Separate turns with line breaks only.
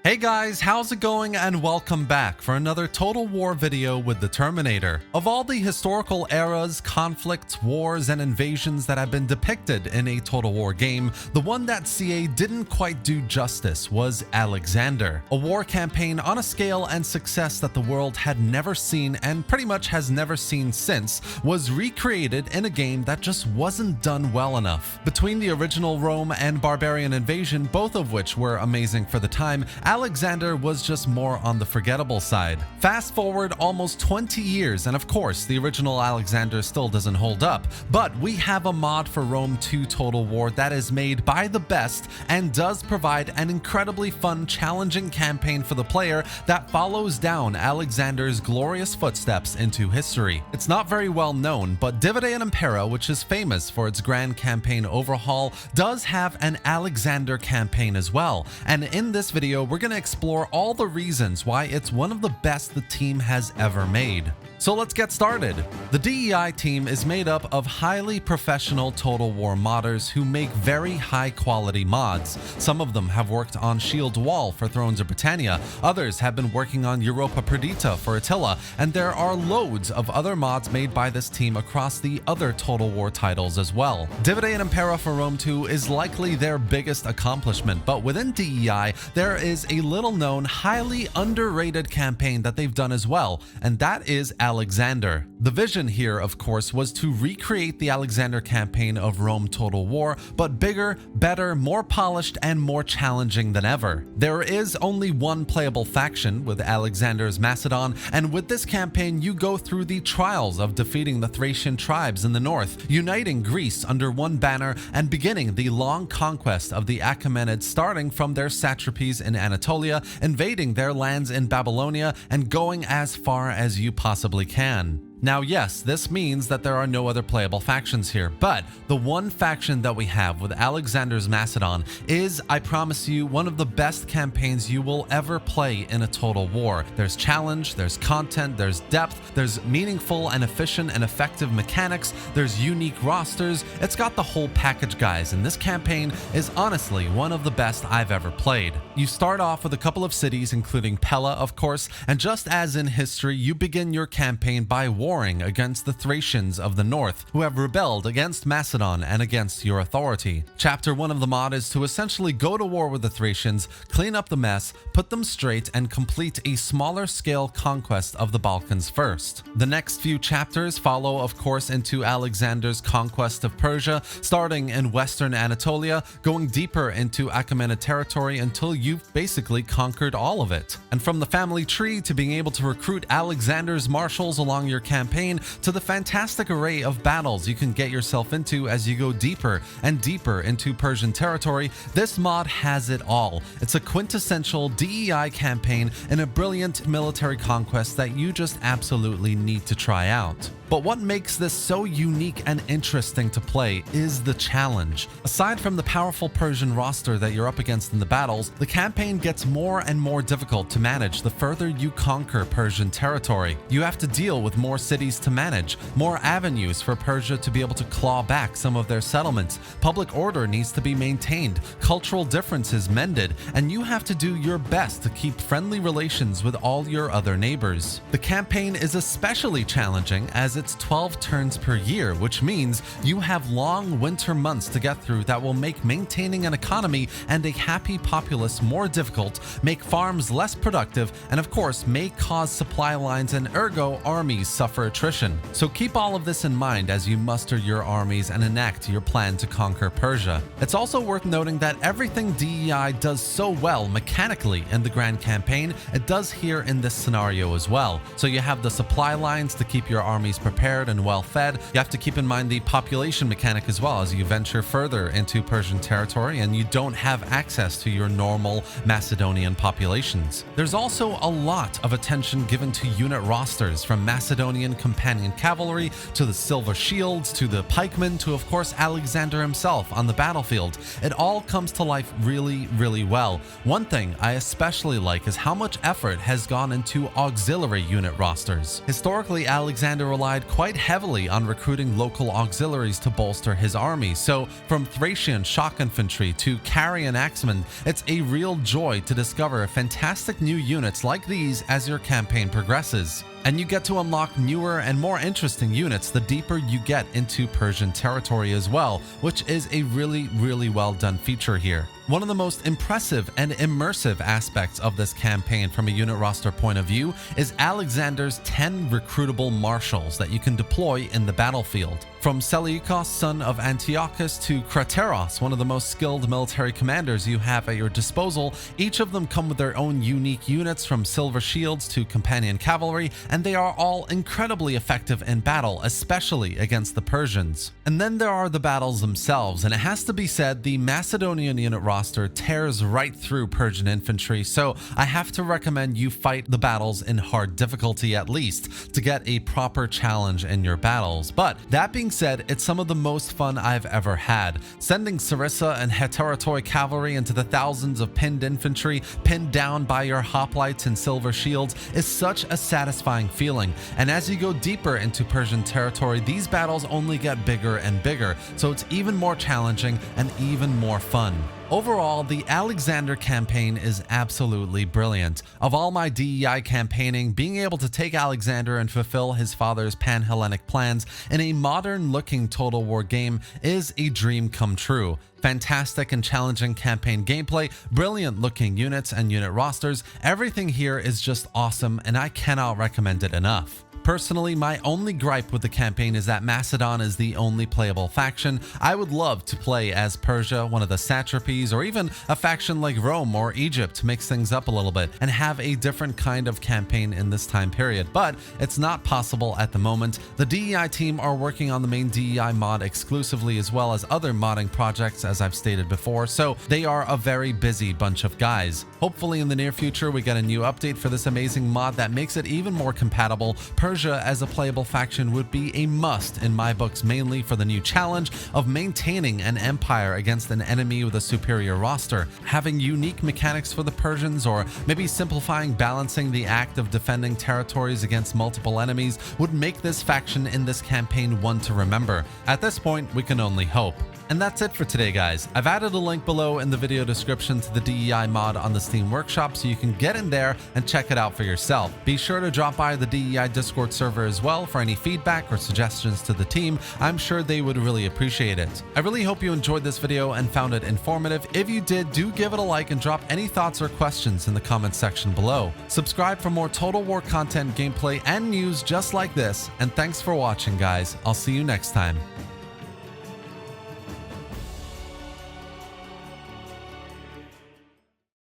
Hey guys, how's it going and welcome back for another Total War video with the Terminator. Of all the historical eras, conflicts, wars, and invasions that have been depicted in a Total War game, the one that CA didn't quite do justice was Alexander. A war campaign on a scale and success that the world had never seen and pretty much has never seen since was recreated in a game that just wasn't done well enough. Between the original Rome and Barbarian Invasion, both of which were amazing for the time, Alexander was just more on the forgettable side. Fast forward almost 20 years and of course the original Alexander still doesn't hold up, but we have a mod for Rome 2 Total War that is made by the best and does provide an incredibly fun, challenging campaign for the player that follows down Alexander's glorious footsteps into history. It's not very well known, but Divide Et Impera, which is famous for its grand campaign overhaul, does have an Alexander campaign as well, and in this video we're going to explore all the reasons why it's one of the best the team has ever made. So let's get started. The DEI team is made up of highly professional Total War modders who make very high quality mods. Some of them have worked on Shield Wall for Thrones of Britannia, others have been working on Europa Perdita for Attila, and there are loads of other mods made by this team across the other Total War titles as well. Divide Et Impera for Rome 2 is likely their biggest accomplishment, but within DEI there is a little known, highly underrated campaign that they've done as well, and that is Alexander. The vision here, of course, was to recreate the Alexander campaign of Rome Total War, but bigger, better, more polished, and more challenging than ever. There is only one playable faction with Alexander's Macedon, and with this campaign you go through the trials of defeating the Thracian tribes in the north, uniting Greece under one banner, and beginning the long conquest of the Achaemenids, starting from their satrapies in Anatolia, invading their lands in Babylonia, and going as far as you possibly can. Now yes, this means that there are no other playable factions here, but the one faction that we have with Alexander's Macedon is, I promise you, one of the best campaigns you will ever play in a Total War. There's challenge, there's content, there's depth, there's meaningful and efficient and effective mechanics, there's unique rosters. It's got the whole package, guys, and this campaign is honestly one of the best I've ever played. You start off with a couple of cities, including Pella, of course, and just as in history, you begin your campaign by warring against the Thracians of the north, who have rebelled against Macedon and against your authority. Chapter 1 of the mod is to essentially go to war with the Thracians, clean up the mess, put them straight, and complete a smaller scale conquest of the Balkans first. The next few chapters follow, of course, into Alexander's conquest of Persia, starting in western Anatolia, going deeper into Achaemenid territory until you've basically conquered all of it. And from the family tree to being able to recruit Alexander's marshals along your campaign to the fantastic array of battles you can get yourself into as you go deeper and deeper into Persian territory, this mod has it all. It's a quintessential DEI campaign and a brilliant military conquest that you just absolutely need to try out. But what makes this so unique and interesting to play is the challenge. Aside from the powerful Persian roster that you're up against in the battles, the campaign gets more and more difficult to manage the further you conquer Persian territory. You have to deal with more cities to manage, more avenues for Persia to be able to claw back some of their settlements. Public order needs to be maintained, cultural differences mended, and you have to do your best to keep friendly relations with all your other neighbors. The campaign is especially challenging as it's 12 turns per year, which means you have long winter months to get through that will make maintaining an economy and a happy populace more difficult, make farms less productive, and of course may cause supply lines and ergo armies suffer attrition. So keep all of this in mind as you muster your armies and enact your plan to conquer Persia. It's also worth noting that everything DEI does so well mechanically in the grand campaign, it does here in this scenario as well. So you have the supply lines to keep your armies prepared and well fed. You have to keep in mind the population mechanic as well as you venture further into Persian territory and you don't have access to your normal Macedonian populations. There's also a lot of attention given to unit rosters, from Macedonian companion cavalry to the silver shields to the pikemen to, of course, Alexander himself on the battlefield. It all comes to life really, really well. One thing I especially like is how much effort has gone into auxiliary unit rosters. Historically, Alexander relied relied quite heavily on recruiting local auxiliaries to bolster his army. So from Thracian shock infantry to Carian axemen, it's a real joy to discover fantastic new units like these as your campaign progresses. And you get to unlock newer and more interesting units the deeper you get into Persian territory as well, which is a really well done feature here. One of the most impressive and immersive aspects of this campaign from a unit roster point of view is Alexander's 10 recruitable marshals that you can deploy in the battlefield. From Seleucus, son of Antiochus, to Crateros, one of the most skilled military commanders you have at your disposal, each of them come with their own unique units from silver shields to companion cavalry, and they are all incredibly effective in battle, especially against the Persians. And then there are the battles themselves, and it has to be said the Macedonian unit roster tears right through Persian infantry, so I have to recommend you fight the battles in hard difficulty at least to get a proper challenge in your battles. But that being said, it's some of the most fun I've ever had. Sending Sarissa and Heteratoi cavalry into the thousands of pinned infantry pinned down by your hoplites and silver shields is such a satisfying feeling, and as you go deeper into Persian territory, these battles only get bigger and bigger, so it's even more challenging and even more fun. Overall, the Alexander campaign is absolutely brilliant. Of all my DEI campaigning, being able to take Alexander and fulfill his father's pan-Hellenic plans in a modern-looking Total War game is a dream come true. Fantastic and challenging campaign gameplay, brilliant looking units and unit rosters, everything here is just awesome and I cannot recommend it enough. Personally, my only gripe with the campaign is that Macedon is the only playable faction. I would love to play as Persia, one of the satrapies, or even a faction like Rome or Egypt to mix things up a little bit and have a different kind of campaign in this time period, but it's not possible at the moment. The DEI team are working on the main DEI mod exclusively as well as other modding projects, as I've stated before, so they are a very busy bunch of guys. Hopefully in the near future we get a new update for this amazing mod that makes it even more compatible. Persia as a playable faction would be a must in my books, mainly for the new challenge of maintaining an empire against an enemy with a superior roster, having unique mechanics for the Persians, or maybe simplifying balancing the act of defending territories against multiple enemies would make this faction in this campaign one to remember. At this point, we can only hope. And that's it for today, guys. I've added a link below in the video description to the DEI mod on the Steam Workshop so you can get in there and check it out for yourself. Be sure to drop by the DEI Discord server as well for any feedback or suggestions to the team. I'm sure they would really appreciate it. I really hope you enjoyed this video and found it informative. If you did, do give it a like and drop any thoughts or questions in the comments section below. Subscribe for more Total War content, gameplay, and news just like this. And thanks for watching, guys. I'll see you next time.